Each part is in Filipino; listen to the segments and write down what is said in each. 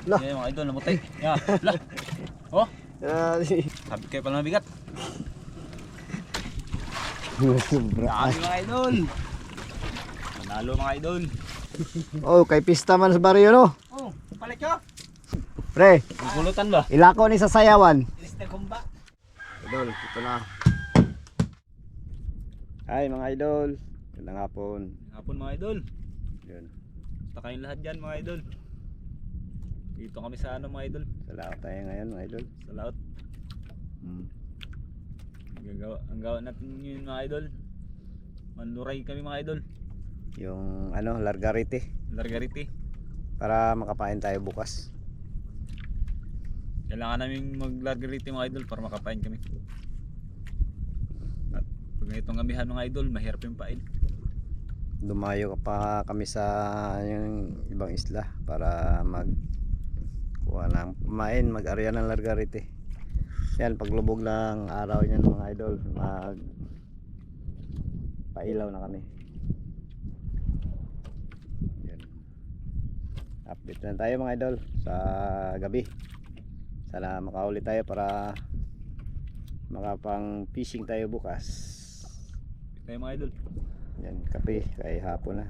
Lah. Yan mga idol, namutay. Yan. Lah. Oh, sabi kayo pala mabigat. Sobra. Dami mga idol. Manalo mga idol. Oh, kay pista man sa baryo no. Oh, palit ka. Pre, Gulutan ba? ilako ni sa sayawan. Ilis na kumba. Idol, ito na. Hi mga idol. Magandang hapon. Hapon mga idol. Yun. Basta kayong lahat dyan mga idol. Dito kami sa ano mga idol. Sa laot tayo ngayon mga idol. Sa laot. Ang gawa natin yun mga idol. Manuray kami mga idol. Yung ano, largarite. Largariti. Para makapain tayo bukas. Kailangan namin mag-largariti mga idol para makapain kami. At pag ganitong amihan mga idol, mahirap yung pain. Dumayo pa kami sa yung ibang isla para mag kuha ng kumain, mag-area ng largarite. Yan, paglubog ng araw niyan mga idol, mag pailaw na kami. Yan. Update na tayo mga idol sa gabi. Sana makahuli tayo para makapang fishing tayo bukas. Kaya mga idol. Yan, kape kay hapon na.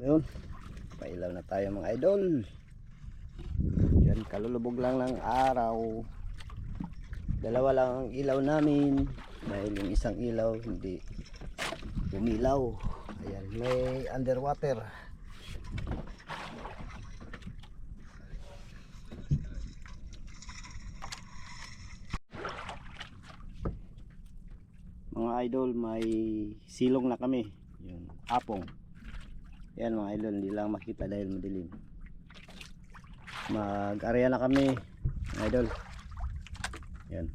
Yun, pailaw na tayo mga idol. Yan, kalulubog lang ng araw. Dalawa lang ang ilaw namin dahil yung isang ilaw hindi umilaw. Ayan, may underwater. Mga idol, may silong na kami, yung apong. Yan mga idol, hindi lang makita dahil madilim. Mag-area na kami mga idol. Yan,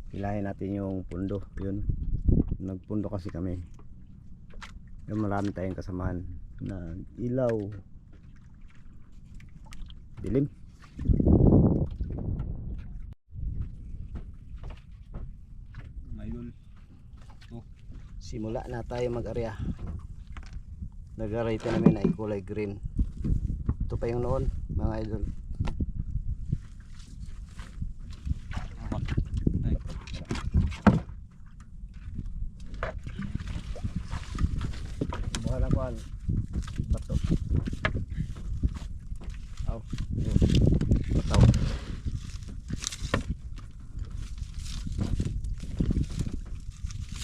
pilahin natin yung pundo. Yun, nagpundo kasi kami. Yung marami tayong kasamahan na ilaw. Dilim. Mga idol. Simula na tayo mag-area. Nag-array namin ay kulay green. Ito pa yung noon mga idol. Bukan ako an bato. Aw, bato.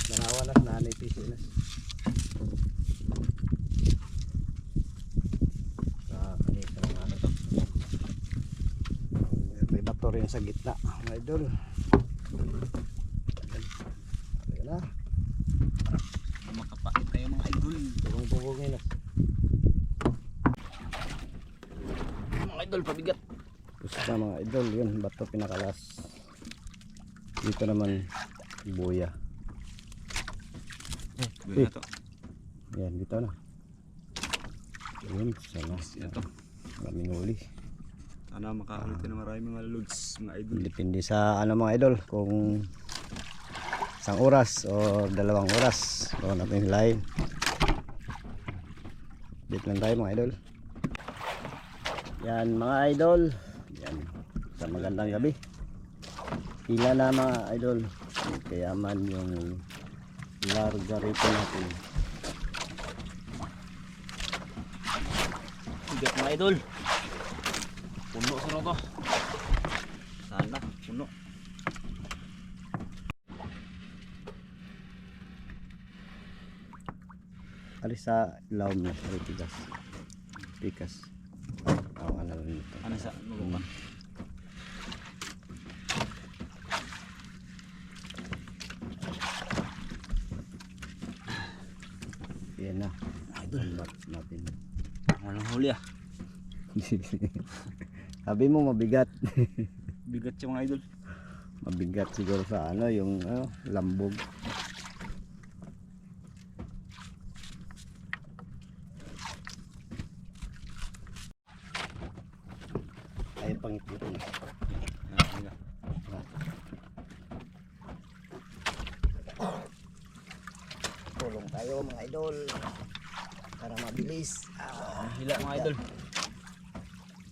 Nanawa na nanay piso na. May bato rin sa gitna mga idol. Ayan na. Makapain tayo mga idol. Bugong-bugong yun. Mga idol, pabigat. Gusto mga idol, yun bato pinakalas. Dito naman buya. Gawin na to. Yan, dito na. Yun, sana. Ito. Maraming huli. Sana makahuli tayo ng marami mga loads mga idol. Depende sa ano mga idol, kung isang oras o 2 oras bago natin hilahin. Dito lang tayo mga idol. Yan mga idol. Yan, sa magandang gabi. Pila na mga idol. Kayaman yung largarito natin. Bigat mga idol. Puno sa to. Sana puno. Alis sa ilaw mo, pikas. Pikas. Ang ano rin ito. Ano sa lubong? Yan na. Idol natin. Anong huli ah? Sabi mo mabigat. Bigat siya mga idol. Mabigat siguro sa ano yung lambog. Ay pangit ito. tayo mga idol. Para mabilis. Ang hila mga idol.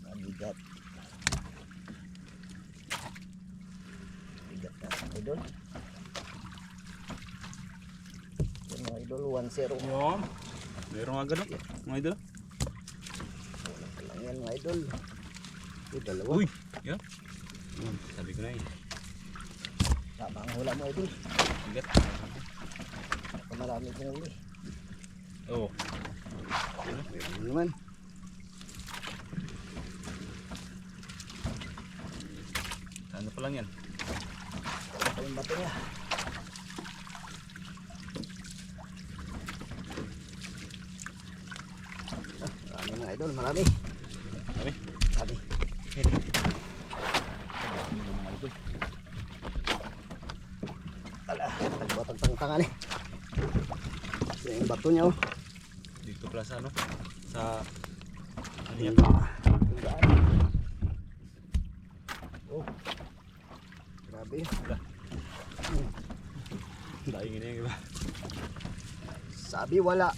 Mabigat. Bigat na mga idol. Yan mga idol, 1-0. Yun. Meron nga ganun mga idol. Wala pa lang yan mga idol. Uy, dalawa. Uy! Yan. Sabi ko na eh. Tama ang hula mo idol. Bigat. Marami kong huli. Oo. Meron naman. Ano pa lang yan? Ito yung bato niya. Marami mga idol, marami. Sabi? Marami. Mga idol. Ala, nagbatang-tangan eh. Yan yung bato niya oh. Dito pala sa ano? Sa... Ano yan? Yung daan. Oh. Grabe. Daing ini yung iba. Sabi wala.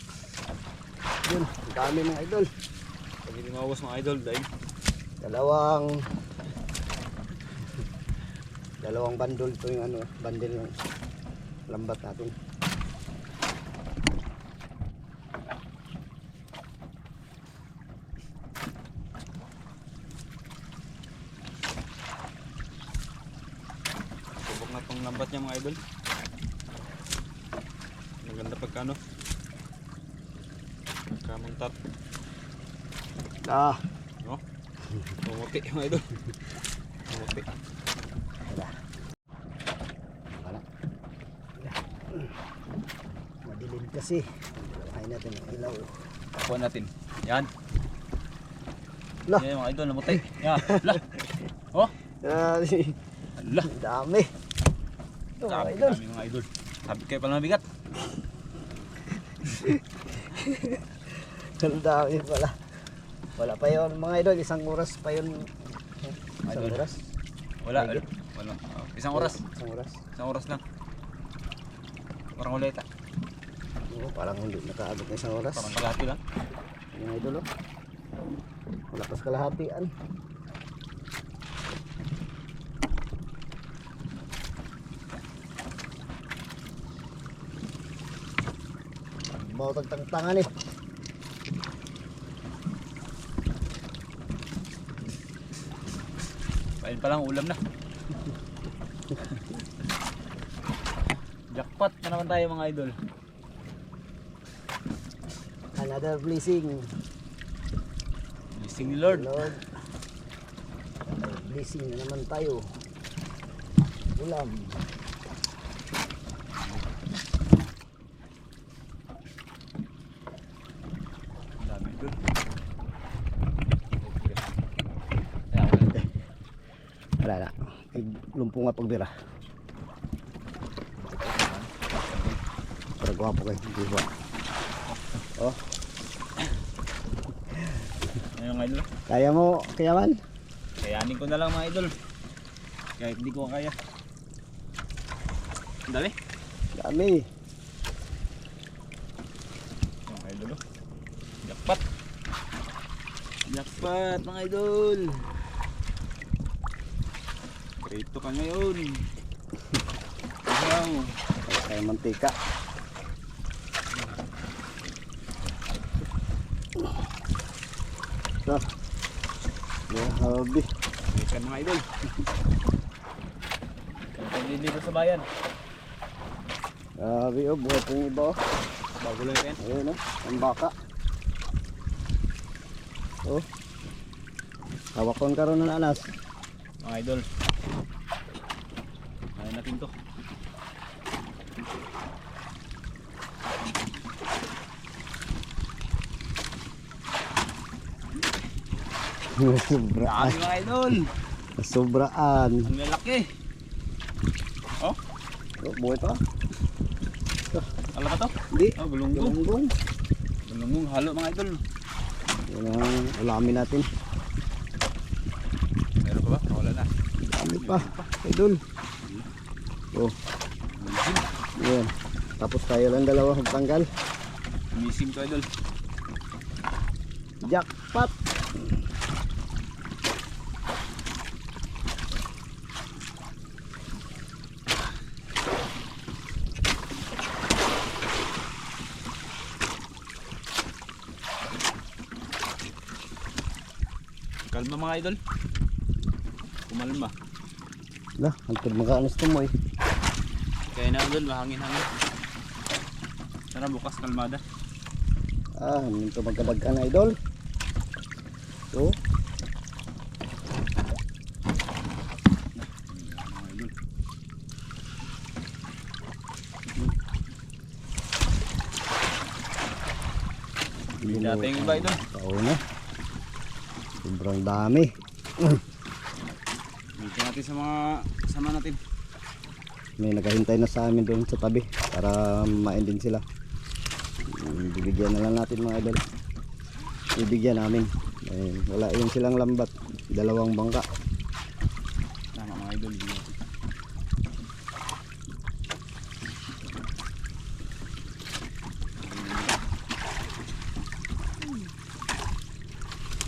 Yun, ang dami mga idol. Pag hindi maubos mga idol, daing. Dalawang bandol to yung ano, bandel ng lambat natin. Subok na tong lambat niya mga idol. Maganda pagkano. Pagkamuntat. Ah, No? Pumuti mga idol. Pumuti. wala. Wala. Madilim kasi. Kain natin ang ilaw. Kuha natin. Yan. Lah. Yan mga idol, namuti. Yan. Lah. Oh. Grabe. Allah. Ang dami. Ito mga Dami, idol. dami mga idol. Sabi kayo pala mabigat. Ang dami pala. Wala pa yun mga idol. Isang oras pa yun. Isang Idol. oras. Wala. Wala. Isang oras. Isang oras. Isang oras lang. Parang uleta. Oo, parang hindi nakaabot na isang oras. Parang kalahati lang. Mga idol oh. Wala pas kalahatian. Bawa tagtang-tangan eh. Pain pa lang, ulam na. Jackpot na naman tayo mga idol. Another blessing. Blessing ni Lord. Lord. Blessing na naman tayo. Ulam. Dami idol. Wala na. Lumpong nga pagbira. Para gwapo kayo. Hindi ba? Oh. Ayun mga idol. Kaya mo, kaya man? Kayanin ko na lang mga idol. Kahit hindi ko kaya. Ang dami. Dami. Ayun mga idol. Jackpot. Jackpot mga idol. Prito ka ngayon. Wow. Kaya mantika. So. Grabe. Ikan mga idol. Ikan dito sa bayan. Grabe oh, buhay pong iba oh. Bago lang yan. Ayun oh, ang baka. Oh. Hawakon karon ng anas. Mga idol. Kaya natin to. Sobraan. Dami mga idol. Sobraan. Ang lalaki. Oh, Oh, buhay pa. alam ka to? Hindi. Oh, gulunggong. Gulunggong. Gulunggong halo mga idol. Yan ang ulamin natin. Meron pa ba? Wala na. Dami pa. Idol. Oh. Yan. Tapos tayo lang dalawa magtanggal. Missing to idol. Jackpot! Kalma mga idol. Kumalma. Lah, antod makaanos to mo eh. Kaya na idol, mahangin-hangin. Sana bukas kalmada. Ah, minto magkadag ka na idol. So, Mga idol. Hindi natin yung iba idol. tao na. Sobrang dami. Dito natin sa mga kasama natin. May naghahintay na sa amin doon sa tabi para main din sila. Bibigyan na lang natin mga idol. Bibigyan namin. Wala yun silang lambat. 2 bangka. Tama mga idol. Bigyan natin.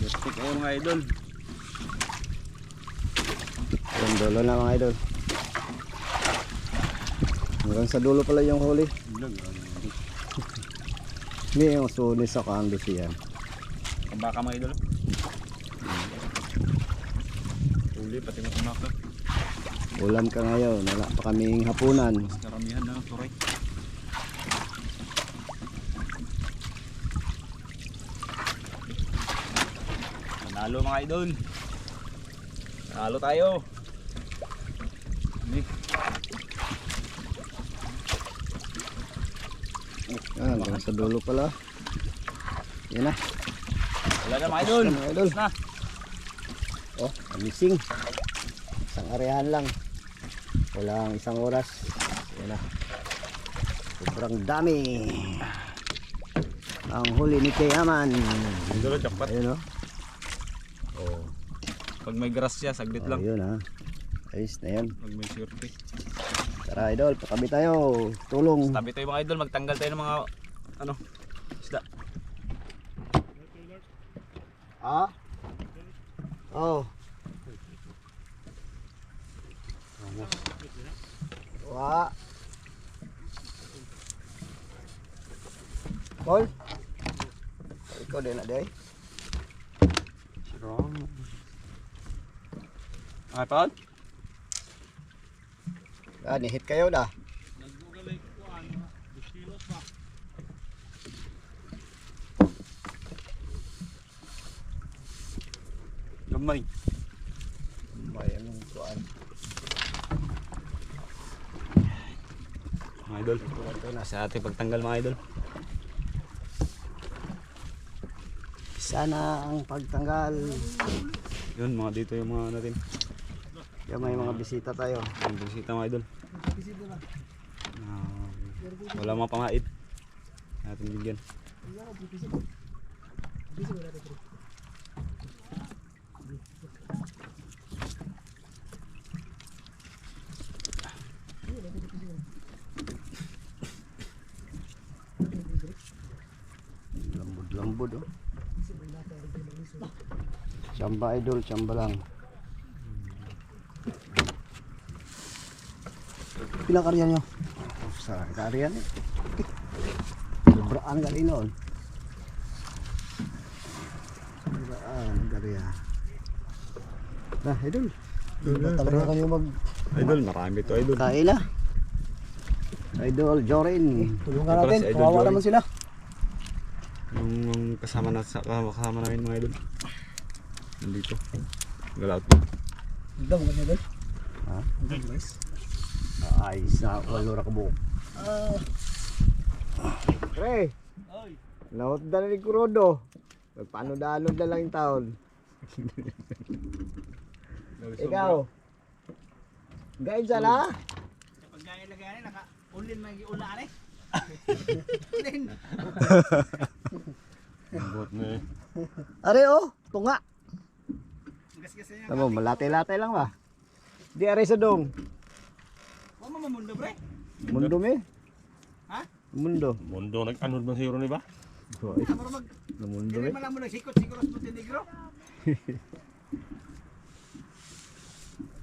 Let's take kayo mga idol. Yung dulo na mga idol. Hanggang sa dulo pala yung huli. Hindi yung suni sa kando siya. Kabaka mga idol. Uli pati matumaka. Ulam ka ngayon. Wala pa kaming hapunan. Mas karamihan na ng turay. Nanalo mga idol. Nanalo tayo. Hindi. Ah, hanggang sa dulo pala. Yan na. Wala na mga idol. Mga idol. Tapos na. Oh, amising. Isang arehan lang. Walang isang oras. Yan na. Sobrang dami. Ang huli ni Kayaman. Idol, jackpot. Ayun oh. Oh. Pag may grass siya, saglit lang. Ayun ha. Ayos na yan. Pag may surte. Tara idol, pakabi tayo. Tulong. Tabi tayo mga idol, magtanggal tayo ng mga ano, isda. Ah? Oh. Wa. Paul? Ikaw din na day. Strong. Okay, Paul? Ah, nihit kayo dah. Gamay. May anong kuan. Mga idol. Ito na sa ating pagtanggal mga idol. Sana ang pagtanggal. Yun mga dito yung mga natin. Kaya may mga bisita tayo. Yung bisita mga idol. Wala mga pangait. Natin bigyan. Lambod oh. Chamba idol, chamba lang. Pila karya nyo? Sa karya nyo. Sobraan kali noon. Sobraan karya. Nah idol. Talaga kayo mag Idol, marami to idol. kain na. Idol Jorin. Tulungan Ito pala natin. si Idol Kawawa Jorin. naman sila. Yung kasama namin mga idol. Nandito. Galaut. Ito, maganda doon. Ha? Ito, guys. Ay, sa walo ra ka buok. Pre, Oy. laot na ni Kurodo. Magpaano-daanod na lang yung taon. Ikaw. Guide sana. Kapag nilagay naka ulin mag-iula ani. Ulin. Bot na eh. Are oh, tunga. Gas-gas niya. Tamo, malate-late lang ba? Di are sa dong. Wa mo mamundo pre. Mundo me. Ha? Mundo. Mundo nag-anod man siguro ni ba? Hoy, Amor mag namundo dili eh. man lang mo nagsikot siguro sa Montenegro.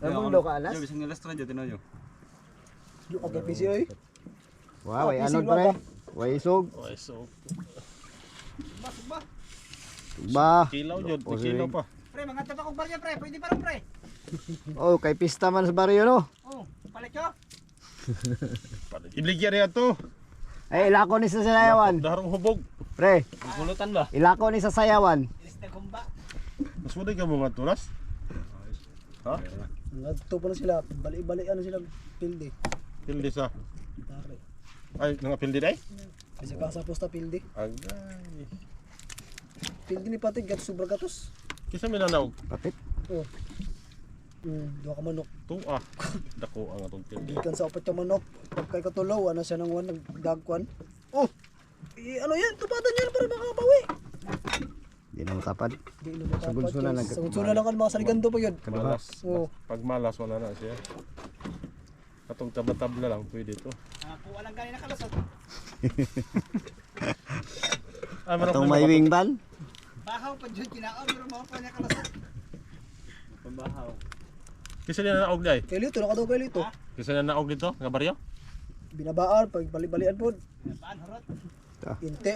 Namundo ka alas? Yo, bisang alas radyo tinoyo. Lu agay PC oy. Wow, ay Ah, anod pisig pre. ba? Way isog. Okay, so Ba. Ba. kilaw jud, O, kilaw sige. pa. Pre, mga tatakog barya pre, pwede pa ron pre. Oh, kay pista man sa baryo no. Oh, palit yo. Ibligyan niya to. Ay, ilako ni sa sayawan. Darong hubog. Pre, Gulutan ba? ilako ni sa sayawan. Ilis na gumba. Mas mo ka mga turas? Ha? Ngadto pa na sila, bali-bali ano sila pilde. Pildi sa. Tare. Ay, nga pildi day? Bisa ka sa posta pilde. Agay. Pilde ni Patig gat sobra gatos. Kisa minanaw. Kapit. Oh. Duha ka manok. Tuwa. Dako ang atong pildi. Gikan sa upat ka manok. Pagkay katulaw, ano siya nang wan nagdagkwan. Oh. Ano yan? Tupatan yan para makabawi. Di na matapad. Di na matapad. Sugod-sunan lang. Sugod-sunan lang kan mga sarigando pa yun. Malas. Oo. Pag malas wala na siya. Atong tabla-tabla lang pwede to. Ako walang kanina kalasot. Ah, meron Atong pa may yung wing ban. Bahaw pa dyan kinaon, pero mga pa niya kalasot. Pambahaw. Kisa na naog day. Kay Lito, nakadaw kay Lito. Kisa na naog dito nga baryo. Binabaan, pag bali-balian po. Binabaan, harot. Ah. Inte,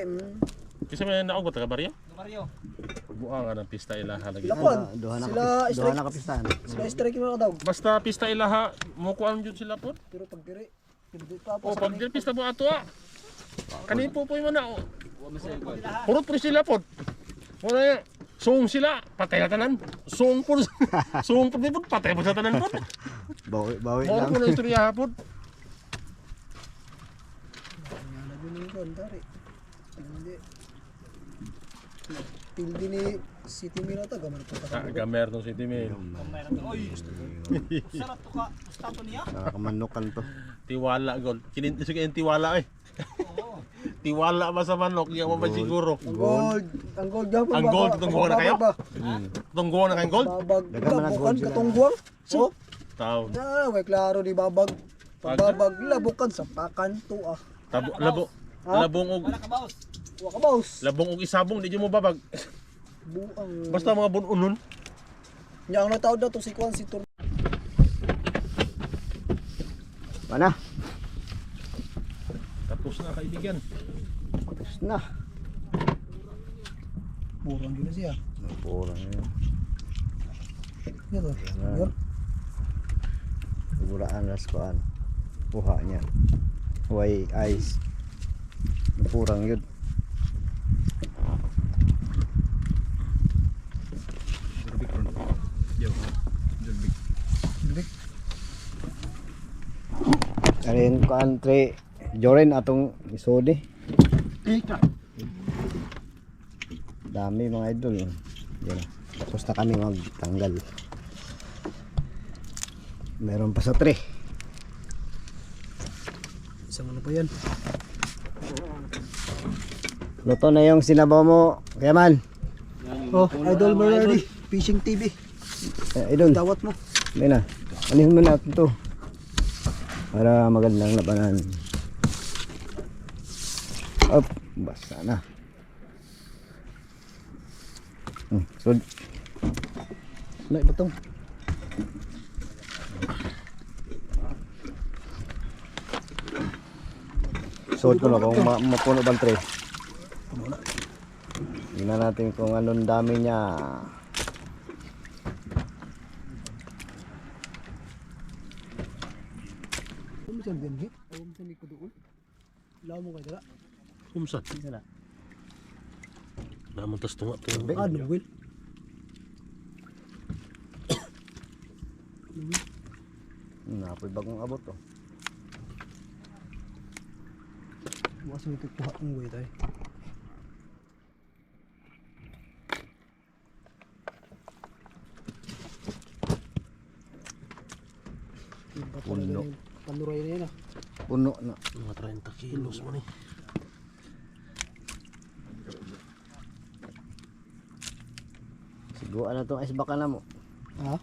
Kisa na naog ba taga baryo? Lumaryo. Pagbuang nga ng pista ilaha lagi. Ilakon. Duha na Sila duha strike. na kapistahan. Sila strike yung mga daw. Basta pista ilaha mo kuan jud sila po. Pero pag diri, hindi pa O po pag dili pista mo ato ah. Kani po man na. Wa masay ko. Purot po sila po. Wala ya. Sung sila, patay na tanan. Sung po. Sung po patay po sa tanan po. Bawi Mo lang. po na istorya po. Lagi ni ko, dari. Hindi. Pildi ni City Mirata, gamar po Ah, gamer tong City Mail. Oy, sarap to ka. Gusto to niya? Nakakamanukan to. Tiwala gol. Kininti sige yung tiwala eh. Oo. Tiwala ba sa manok? Di ako ba siguro? Ang gold. Ang gold gapon. Ang gold, tutungguhan na kayo? Tungguan na kayong gold? Babag. Dagan man ang Bukan gold sila. katungguang. Oh. Tao. Na, way klaro di babag. Pagbabag, labukan sa pakan to ah. Labo. Ha? Labong og Wala ka baus. labong og isabong di mo babag. Buang. Basta mga bununon. Nya ang natawag na to si Kwan si Tur. Mana? Tapos na kaibigan. Tapos na. Burang gila siya. Purang yun. Yan to. Yan. Siguraan las koan. Puha niya. Huwag ice. Purang yun. Bilik. Arin koan tre. Joren atong isode. Ika. Dami mga idol. Yan. Tapos na kami magtanggal. Meron pa sa tre. Isang ano pa yan? Luto na yung sinabaw mo. Kaya man. Oh, Idol Merari. Fishing TV. Idol. Dawat mo. May na. Anin mo natin to. Para magandang labanan. Up. Basta na. Sud. Nay batong. Sud ko na kung mapuno bang tre. Tingnan natin kung anong dami niya. Ano siya din hit? Ayun sa likod doon. Law mo kayo dala. Kumsa. Naman tas tunga to. Ah, no will. Napoy bagong abot to. Bukas mo kukuha ang way tayo. Puno. Panuray na yan ah. Puno na. Mga 30 kilos man eh. Siguro na tong ice baka na mo. Ha?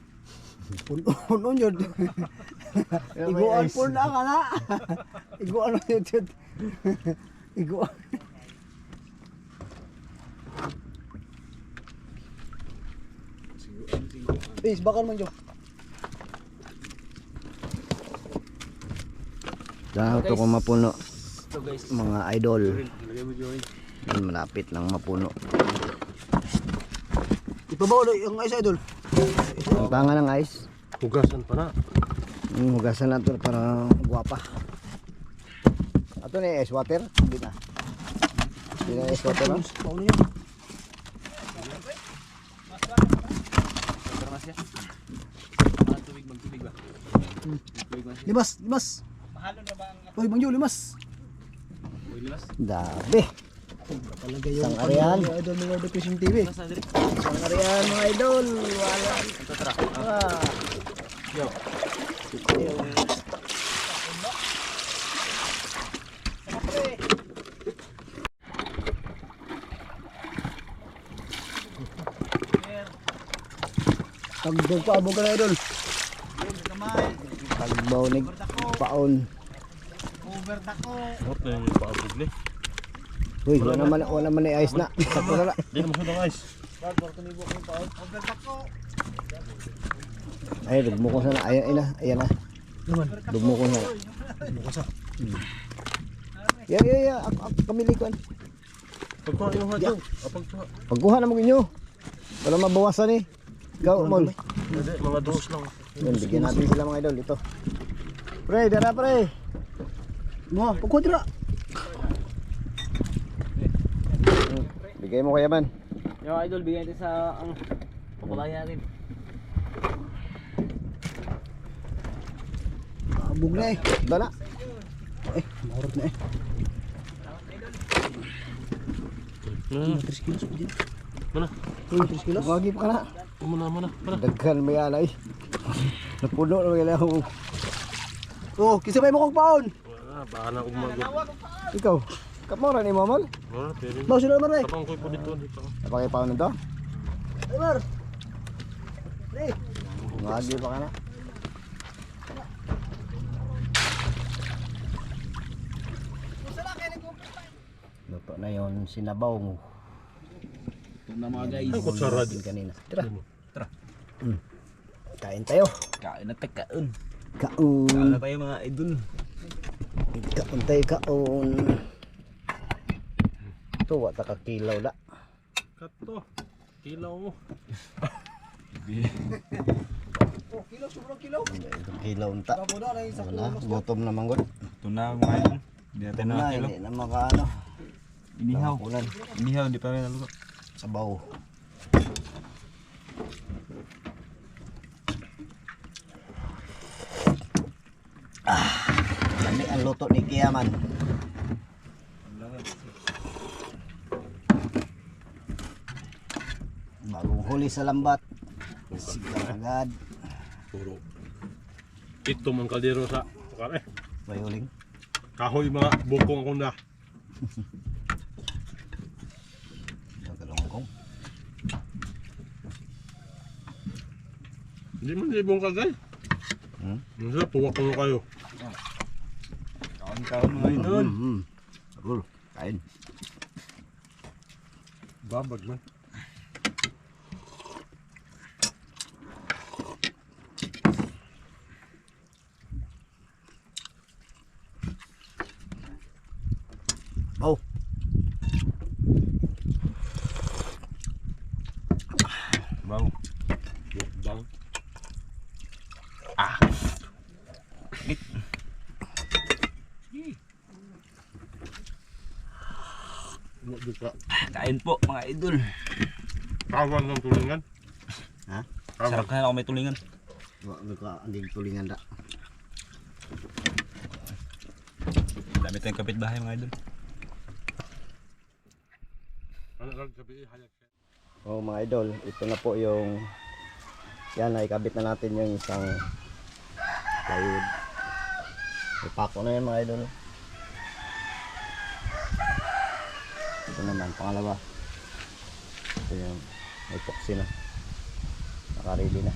Puno yun. Iguan po na ka na. Iguan mo yun. Iguan. Bis, bakal man dyan. Dahil ito kung mapuno. Ito guys. Mga idol. Lagay mo join. Yan, malapit lang mapuno. Ipabaw na yung ice idol. Ang tanga ng ice. Hugasan pa na. Hugasan na ito para guwapa. Ito na yung ice water. Hindi na. Hindi na ice water. No? Paano yun? Pero mas yan. Tubig magtubig ba? Tubig mas. Limas, limas. Uy, Bang Jul, limas. Uy, limas. Dabi. Talaga yung Isang areal. idol ng World Fishing TV. Limas na diri. Ang ariyan mga idol. Wala. Ito tara. Ah. Yo. Tagdog pa abog ka na idol. Pagbaw ni paon. What na yung paabog ni? Uy, wala man ni ice na. Sakto na. Di na masyadong ice. Ay, dugmo ko sana. Ayan na. Ayan na. Naman. Dugmo ko sana. Bukas ah. Yeah. Kamili ko. Pagkuha yung hadyo. Pagkuha. Pagkuha na mo inyo. Wala mabawasan eh. Ikaw, Mol. Hindi, mga dos lang. Yun, bigyan natin sila mga idol. Ito. Pre, dara pre. Mga, pagkuha tira. Bigay mo kaya man. Yo idol, bigyan natin sa ang papalaya natin. Abog na eh. Dala. Eh, mahurot na eh. 3 kilos pa dyan. Mana? 3 kilos? Wagi pa ka na. Mana? Daghan may alay. Napuno na mga ilaw. Oh, kisabay mo kong paon. Wala, baka na umagot. Ikaw. Kamora ni Mamol. Wala, pero Bawa sila naman eh. tapang ko po dito. Napakipaw nito. Ay, Mar. Eh, Wagi pa ka na. Luto na yon sinabaw mo. Ito na mga guys. Ang kutsara Din kanina. Tira. Tara. Kain tayo. Kain na kain. Kaon. Kain na tayo mga idol. Kaon tayo kaon. Ito, wata ka kilaw da. Kato. Kilaw mo. oh, kilo, sobrang kilo. Kilaw unta. Bago na, na isa Wala, gutom na manggod. Ito na mga idol. Hindi natin na kilo. Hindi na makaano. Inihaw. Ulan. Inihaw, hindi pa rin naluto. Sabaw. Lami ang luto ni Kiyaman. Bagong huli sa lambat. Sigang agad. Puro. Ito mang kaldero sa kare. Bayuling. Kahoy mga bukong ko na. Nagalongkong. Hindi man ibong kagay. Nasa puwak ko kayo. Kain mga idol. Rul, kain. Babag man. Oh. Bang. Bang. Kain po mga idol. Kawan ng tulingan. Ha? Sarap na ako may tulingan. Wag ka andig tulingan da. Dami tayong kapitbahay mga idol. Ano lang sabi hayag. Oh mga idol, ito na po yung yan, ikabit na natin yung isang plywood. Ipako na yan mga idol. Ito naman, pangalawa. Ito yung epoxy na. Naka-ready na.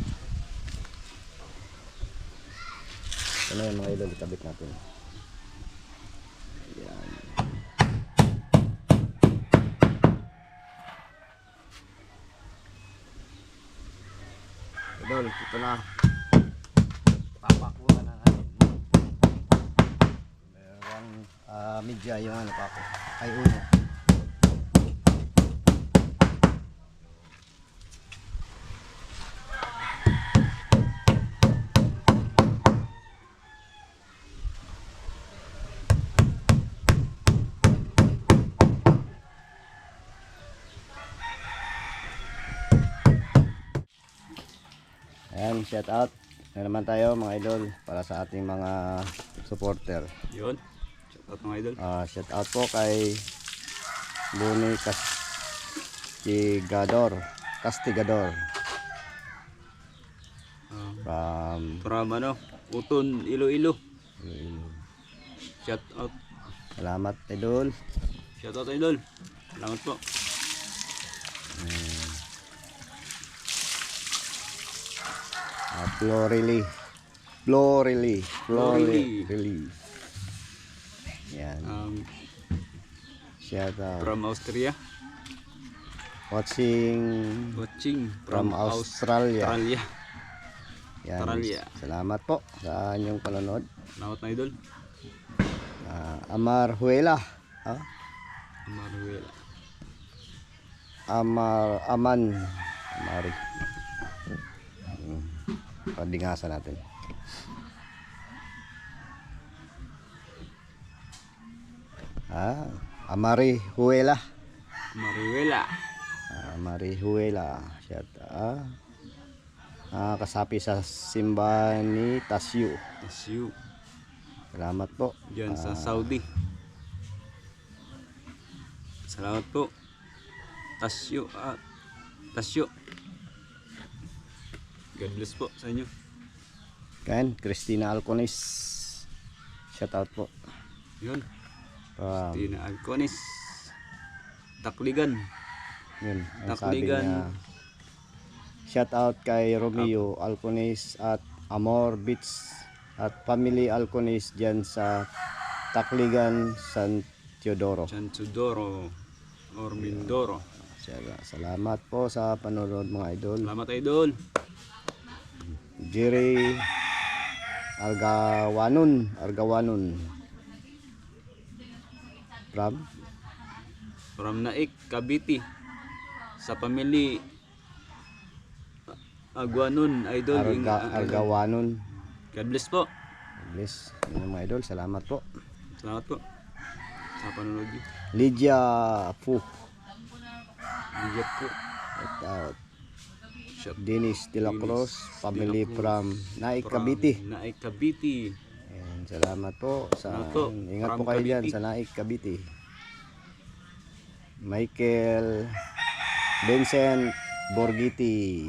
Ito na yung mga idol, ikabit natin. Ayan. Idol, ito na. Papakulan na natin. Merong media yung ano pako. Ay uno. Ayan, shout out na naman tayo mga idol para sa ating mga supporter. Yun. Shout out mga idol. Shout out po kay Buni Castigador from From Uton, Iloilo. Shout out. Salamat idol. Shout out idol. Salamat po. Florily. Yan. Shout out. From Austria. Watching from Australia. Australia. Yan. Australia. Salamat po sa inyong panonood. Salamat na idol. Amarhuela. Manuel. Amari. Padingasan natin. Amarihuela. Amarihuela. Shout kasapi sa simbahan ni Tasyo. Tasyo. Salamat po. Diyan sa Saudi. Salamat po. Tasyo. Tasyo. God bless po sa inyo. Kan Christina Alconis. Shout out po. Yun. From Tina Alconis. Takligan. yun, ang sabi Takligan. niya. Shout out kay Romeo Alconis at Amor Beach at Family Alconis dyan sa Takligan, San Teodoro. San Teodoro. Or Mindoro. Salamat po sa panonood mga idol. Salamat idol. Jerry Argawanon From Naik, Cavite. Sa family Aguanon idol. Argawanon. God bless po. Bless yun mga idol, salamat po. Salamat po sa panonood niyo. Lydia Fu, Ligat po. shout out. Shout Dennis De La Cruz, family De La Cruz. from Naik, From Cavite. Naik, Cavite. Ayan, salamat po sa Salamat po. ingat From po kayo dyan Cavite. sa Naik, Cavite. Michael Vincent Borgiti.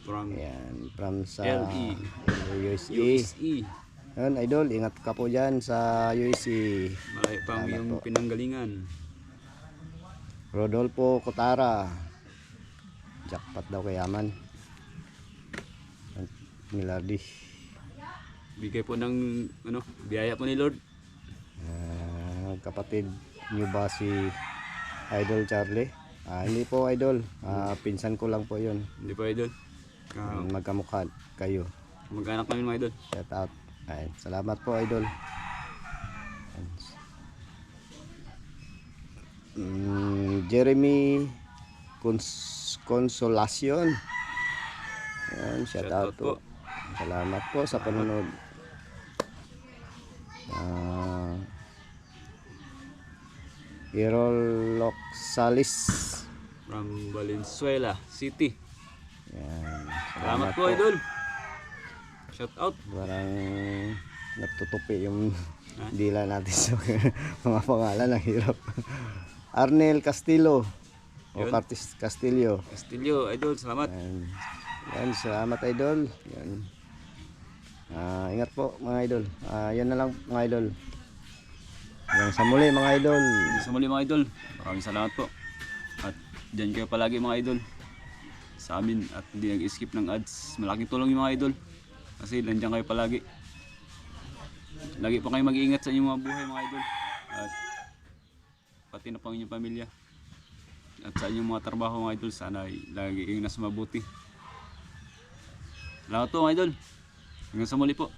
From Ayan, from sa LE. USA. USA. Ayan, idol, ingat ka po dyan sa USA. Malayo pa ang Salamat iyong po. pinanggalingan. Rodolfo Cotara. Jackpot daw kayaman. Milardi. Bigay po ng biyaya po ni Lord. Kapatid nyo ba si Idol Charlie? Hindi po idol. Pinsan ko lang po yun. Hindi po idol. Magkamukha kayo. Mag-anak namin mga idol. Shout out. Ay, salamat po idol. Jeremy Consolacion. Yan, shout out po. Salamat po sa panonood. Irolok Salis. From Valenzuela City. Yan. Salamat po idol. Shout out. Parang natutupi yung Ha? dila natin sa mga pangalan, ang hirap. Arnel Castillo o Yun. Curtis Castillo. Castillo idol, salamat. Yan, salamat idol. Yan. Ingat po mga idol. Yan na lang mga idol. Hanggang sa muli mga idol. Sa muli mga idol, maraming salamat po. At dyan kayo palagi mga idol sa amin at hindi nag-skip ng ads. Malaking tulong yung mga idol kasi nandiyan kayo palagi. lagi po kayo mag-iingat sa inyong mga buhay mga idol. At pati na po ang inyong pamilya. At sa inyong mga trabaho mga idol, sana ay lagi kayong nasa mabuti. Salamat po mga idol. Hanggang sa muli po.